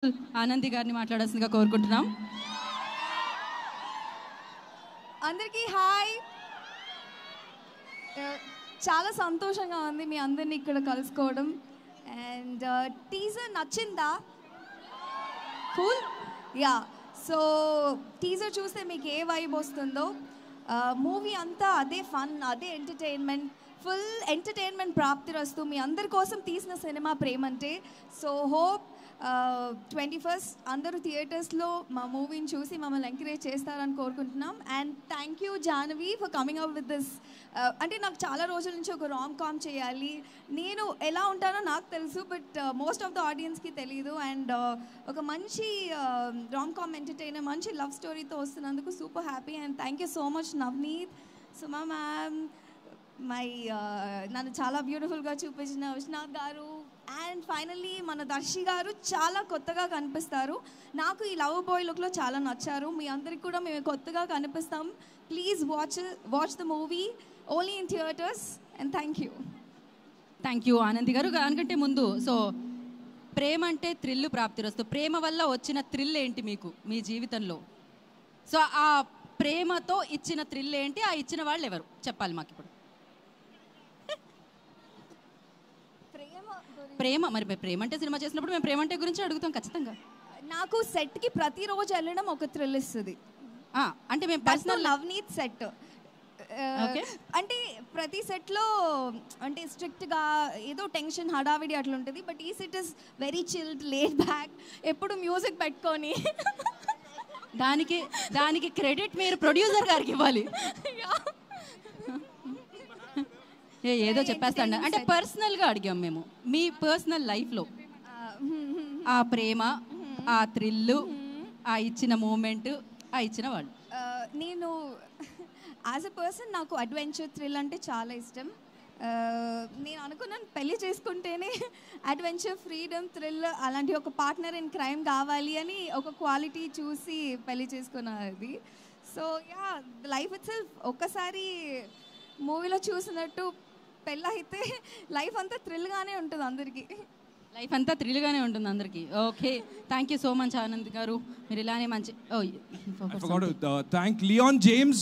ఆనంది గారిని మాట్లాడాల్సిందిగా కోరుకుంటున్నాం. అందరికీ హాయ్. చాలా సంతోషంగా ఉంది మీ అందరిని ఇక్కడ కలుసుకోవడం. అండ్ టీజర్ నచ్చిందా? కూల్. యా, సో టీజర్ చూస్తే మీకు ఏ వైబ్ వస్తుందో, మూవీ అంతా అదే ఫన్, అదే ఎంటర్టైన్మెంట్, ఫుల్ ఎంటర్టైన్మెంట్ ప్రాప్తిరస్తు. మీ అందరి కోసం తీసిన సినిమా ప్రేమంటే. సో హోప్ 21st అందరూ థియేటర్స్లో మా మూవీని చూసి మమ్మల్ని ఎంకరేజ్ చేస్తారని కోరుకుంటున్నాం. And thank you Jahnavi for coming up with this. అంటే నాకు చాలా రోజుల నుంచి ఒక రామ్ కామ్ చేయాలి, నేను ఎలా ఉంటానో నాకు తెలుసు, బట్ మోస్ట్ ఆఫ్ ద ఆడియన్స్కి తెలియదు. అండ్ ఒక మంచి రామ్ కామ్ ఎంటర్టైనర్, మంచి లవ్ స్టోరీతో వస్తున్నందుకు super happy. And thank you so much Navneet, Suma ma'am, నన్ను చాలా బ్యూటిఫుల్గా చూపించిన విశ్వనాథ్ గారు, అండ్ ఫైనల్లీ మన దర్శి గారు చాలా కొత్తగా కనిపిస్తారు. నాకు ఈ లవ్ బాయ్ లుక్లో చాలా నచ్చారు. మీ అందరికి కూడా మేము కొత్తగా కనిపిస్తాం. Please watch the movie only in theatres. And thank you Anandi గారు. దానికంటే ముందు, సో ప్రేమ అంటే థ్రిల్ ప్రాప్తిరస్తు, ప్రేమ వల్ల వచ్చిన థ్రిల్ ఏంటి మీకు మీ జీవితంలో? సో ఆ ప్రేమతో ఇచ్చిన థ్రిల్ ఏంటి, ఆ ఇచ్చిన వాళ్ళు ఎవరు చెప్పాలి మాకు ఇప్పుడు. ప్రేమ, మరి ప్రేమ అంటే సినిమా చేసినప్పుడు మేము ప్రేమ అంటే గురించి అడుగుతాం ఖచ్చితంగా. నాకు సెట్కి ప్రతిరోజు వెళ్ళడం ఒక థ్రిల్ ఇస్తుంది. అంటే మేము పర్సనల్ నవనీత్ సెట్ అంటే ప్రతి సెట్లో అంటే స్ట్రిక్ట్గా ఏదో టెన్షన్ హడావిడి అట్లా ఉంటుంది. బట్ ఈ set is very chilled, laid back, ఎప్పుడు మ్యూజిక్ పెట్టుకొని. దానికి క్రెడిట్ మీరు ప్రొడ్యూసర్ గారికి ఇవ్వాలి. ఏదో చెప్పేస్తాను అంటే పర్సనల్గా అడిగాం మేము, మీ పర్సనల్ లైఫ్లో ఆ ప్రేమ, ఆ థ్రిల్లు, ఆ ఇచ్చిన మూమెంట్, ఆ ఇచ్చిన వాళ్ళు. నేను యాజ్ ఎ పర్సన్ నాకు అడ్వెంచర్, థ్రిల్ అంటే చాలా ఇష్టం. నేను అనుకున్నాను పెళ్ళి చేసుకుంటేనే అడ్వెంచర్, ఫ్రీడమ్, థ్రిల్ అలాంటి ఒక పార్ట్నర్ ఇన్ క్రైమ్ కావాలి అని ఒక క్వాలిటీ చూసి పెళ్ళి చేసుకున్నది. So yeah, life it self ఒక్కసారి మూవీలో చూసినట్టు పెళ్ళైతే లైఫ్ అంతా థ్రిల్గానే ఉంటుంది అందరికీ. లైఫ్ అంతా థ్రిల్గానే ఉంటుంది అందరికీ. Okay, thank you so much Anand గారు. మీరు ఇలానే మంచి థ్యాంక్ లియాన్ జేమ్స్.